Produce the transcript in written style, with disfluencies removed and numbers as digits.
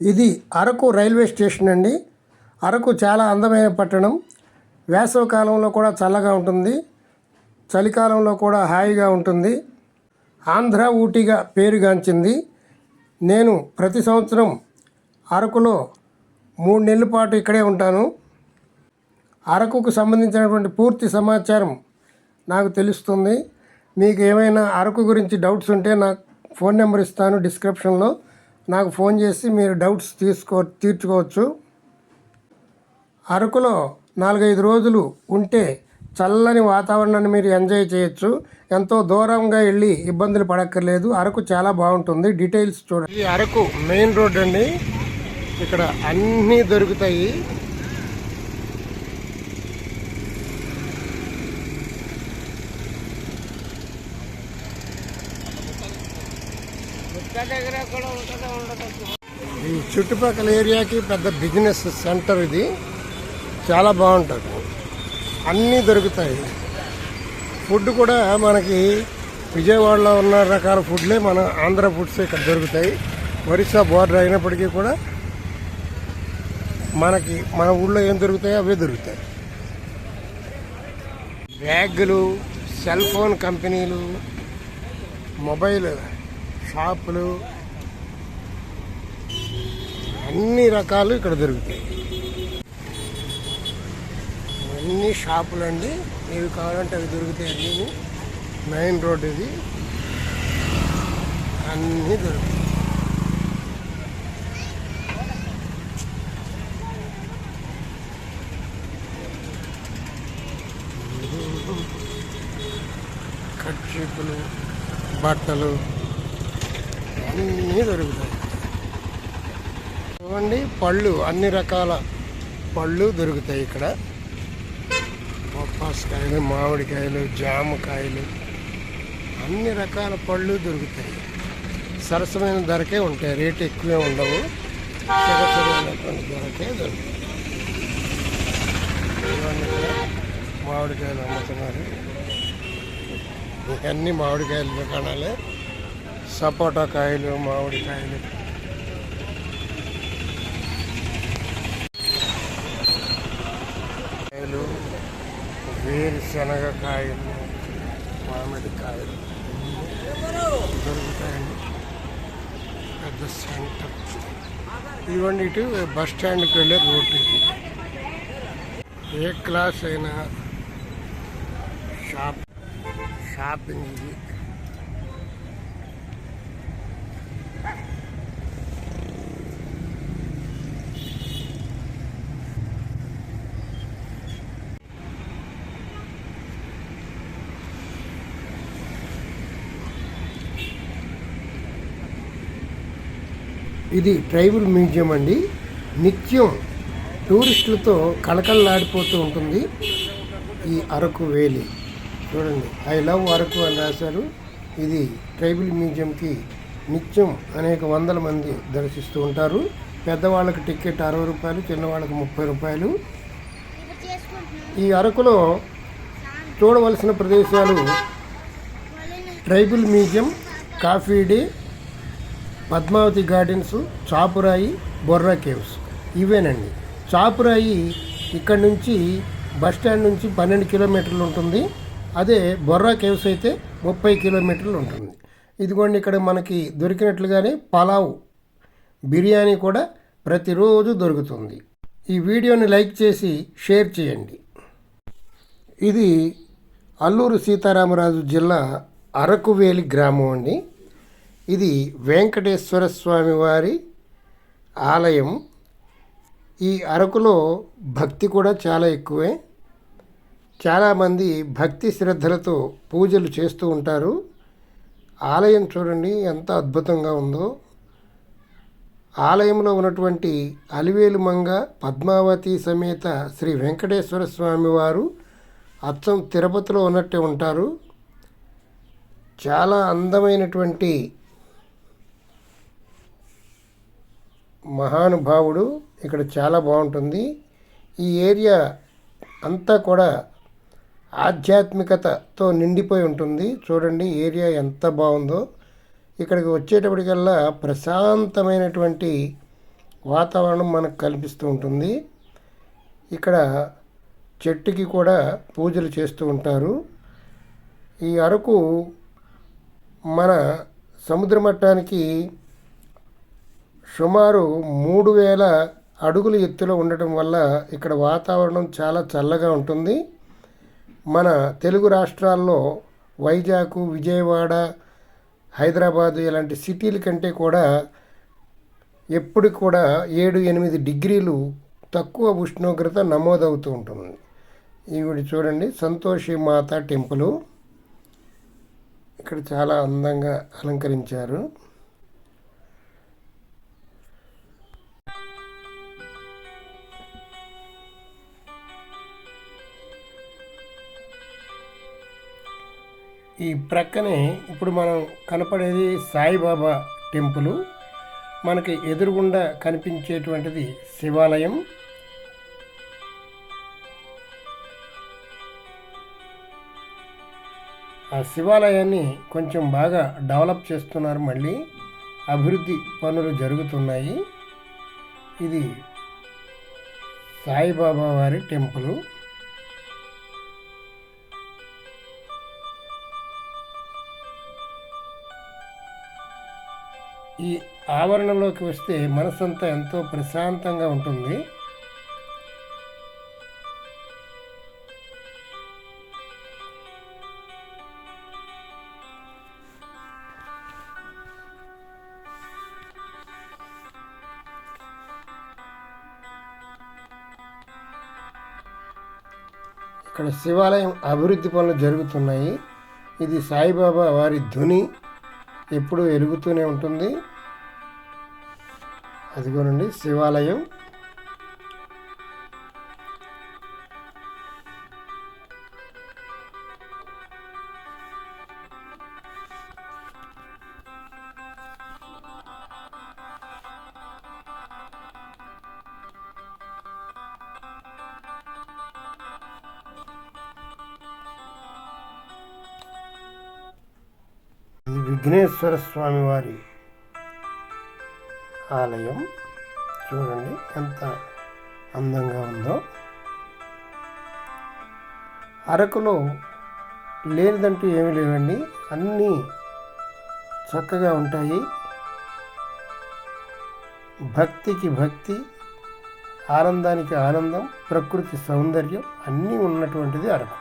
ఇది Araku railway station అండి. అరకు చాలా అందమైన పట్టణం. వేసవి కాలంలో కూడా చల్లగా ఉంటుంది, చలికాలంలో కూడా హాయిగా ఉంటుంది. ఆంధ్ర ఊటీగా పేరుగాంచింది. నేను ప్రతి సంవత్సరం అరకులో 3 నెలల పాటు ఇక్కడే ఉంటాను. అరకుకు సంబంధించినటువంటి పూర్తి సమాచారం నాకు తెలుస్తుంది. మీకు ఏమైనా అరకు గురించి డౌట్స్ ఉంటే నాకు ఫోన్ నెంబర్ ఇస్తాను డిస్క్రిప్షన్లో. నాకు ఫోన్ చేసి మీరు డౌట్స్ తీర్చుకోవచ్చు. అరకులో 4-5 రోజులు ఉంటే చల్లని వాతావరణాన్ని మీరు ఎంజాయ్ చేయొచ్చు. ఎంతో దూరంగా వెళ్ళి ఇబ్బందులు పడక్కర్లేదు. అరకు చాలా బాగుంటుంది. డీటెయిల్స్ చూడండి. ఇది అరకు మెయిన్ రోడ్ అండి. ఇక్కడ అన్నీ దొరుకుతాయి. ఈ చుట్టుపక్కల ఏరియాకి పెద్ద బిజినెస్ సెంటర్. ఇది చాలా బాగుంటుంది. అన్నీ దొరుకుతాయి. ఫుడ్ కూడా మనకి విజయవాడలో ఉన్న రకాల ఫుడ్లే మన ఆంధ్ర ఫుడ్స్ ఇక్కడ దొరుకుతాయి. ఒరిస్సా బోర్డర్ అయినప్పటికీ కూడా మనకి మన ఊళ్ళో ఏం దొరుకుతాయో అవే దొరుకుతాయి. బ్యాగులు, సెల్ ఫోన్ కంపెనీలు, మొబైల్ షాపులు, అన్ని రకాలు ఇక్కడ దొరుకుతాయి. అన్ని షాపులు అండి. ఏవి కావాలంటే అవి దొరుకుతాయి. అన్నీ మెయిన్ రోడ్ ఇది. అన్నీ దొరుకుతాయి. కర్చీపులు, బట్టలు అన్నీ దొరుకుతాయి. చూడండి, పళ్ళు, అన్ని రకాల పళ్ళు దొరుకుతాయి ఇక్కడ. బొప్పాసకాయలు, మామిడికాయలు, జామకాయలు, అన్ని రకాల పళ్ళు దొరుకుతాయి. సరసమైన ధరకే ఉంటాయి. రేటు ఎక్కువే ఉండవు. సరసమైనటువంటి ధరకే దొరుకుతాయి. మామిడికాయలు అమ్ముతున్నారు. ఇవన్నీ మామిడికాయల దుకాణాలే. సపోటా కాయలు, మామిడికాయలు, కాయలు, వేరుశనగకాయలు, మామిడికాయలు దొరుకుతాయండి. పెద్ద సెంటర్. ఇవన్నీ ఇటు బస్ స్టాండ్కి వెళ్ళే రోడ్డు. ఇది ఏ క్లాస్ అయినా షాపింగ్ ఇది. ఇది ట్రైబల్ మ్యూజియం అండి. నిత్యం టూరిస్టులతో కళకళలాడిపోతూ ఉంటుంది ఈ అరకు వేలి. చూడండి, ఐ లవ్ అరకు అని రాశారు. ఇది ట్రైబల్ మ్యూజియంకి నిత్యం అనేక వందల మంది దర్శిస్తూ ఉంటారు. పెద్దవాళ్ళకి టికెట్ 60 రూపాయలు, చిన్నవాళ్ళకి 30 రూపాయలు. ఈ అరకులో చూడవలసిన ప్రదేశాలు tribal museum, coffee day, Padmavathi gardens, Chaparai, Borra caves ఇవేనండి. చాపురాయి ఇక్కడ నుంచి బస్ స్టాండ్ నుంచి 12 కిలోమీటర్లు ఉంటుంది. అదే బొర్రా కేవ్స్ అయితే 30 కిలోమీటర్లు ఉంటుంది. ఇదిగోండి, ఇక్కడ మనకి దొరికినట్లుగానే పలావ్, బిర్యానీ కూడా ప్రతిరోజు దొరుకుతుంది. ఈ వీడియోని లైక్ చేసి షేర్ చేయండి. ఇది అల్లూరు సీతారామరాజు జిల్లా అరకువేలి గ్రామం అండి. ఇది వెంకటేశ్వర స్వామి వారి ఆలయం. ఈ అరకులో భక్తి కూడా చాలా ఎక్కువే. చాలామంది భక్తి శ్రద్ధలతో పూజలు చేస్తూ ఉంటారు. ఆలయం చూడండి ఎంత అద్భుతంగా ఉందో. ఆలయంలో ఉన్నటువంటి అలివేలు మంగ, పద్మావతి సమేత శ్రీ వెంకటేశ్వర స్వామి వారు అచ్చం తిరుపతిలో ఉన్నట్టే ఉంటారు. చాలా అందమైనటువంటి మహానుభావుడు. ఇక్కడ చాలా బాగుంటుంది. ఈ ఏరియా అంతా కూడా ఆధ్యాత్మికతతో నిండిపోయి ఉంటుంది. చూడండి ఏరియా ఎంత బాగుందో. ఇక్కడికి వచ్చేటప్పటికల్లా ప్రశాంతమైనటువంటి వాతావరణం మనకు కనిపిస్తూ ఉంటుంది. ఇక్కడ చెట్టుకి కూడా పూజలు చేస్తూ ఉంటారు. ఈ అరకు మన సముద్ర మట్టానికి సుమారు 3000 అడుగుల ఎత్తులో ఉండటం వల్ల ఇక్కడ వాతావరణం చాలా చల్లగా ఉంటుంది. మన తెలుగు రాష్ట్రాల్లో వైజాగ్, విజయవాడ, హైదరాబాదు ఇలాంటి సిటీల కంటే కూడా ఎప్పుడు కూడా 7-8 డిగ్రీలు తక్కువ ఉష్ణోగ్రత నమోదవుతూ ఉంటుంది. ఈవిడ చూడండి, సంతోషి మాత టెంపుల్. ఇక్కడ చాలా అందంగా అలంకరించారు. ఈ ప్రక్కనే ఇప్పుడు మనం కనపడేది సాయిబాబా టెంపుల్. మనకి ఎదురుగుండా కనిపించేటువంటిది శివాలయం. ఆ శివాలయాన్ని కొంచెం బాగా డెవలప్ చేస్తున్నారు. మళ్ళీ అభివృద్ధి పనులు జరుగుతున్నాయి. ఇది సాయిబాబా వారి టెంపుల్. ఈ ఆవరణలోకి వస్తే మనసంతా ఎంతో ప్రశాంతంగా ఉంటుంది. ఇక్కడ శివాలయం అభివృద్ధి పనులు జరుగుతున్నాయి. ఇది సాయిబాబా వారి ధ్వని ఎప్పుడూ వెలుగుతూనే ఉంటుంది. అదిగోనండి శివాలయం. ఇది విఘ్నేశ్వర స్వామి వారి ఆలయం. చూడండి ఎంత అందంగా ఉందో. అరకులో లేనిదంటూ ఏమీ లేవండి, అన్నీ చక్కగా ఉంటాయి. భక్తికి భక్తి, ఆనందానికి ఆనందం, ప్రకృతి సౌందర్యం అన్నీ ఉన్నటువంటిది అరకు.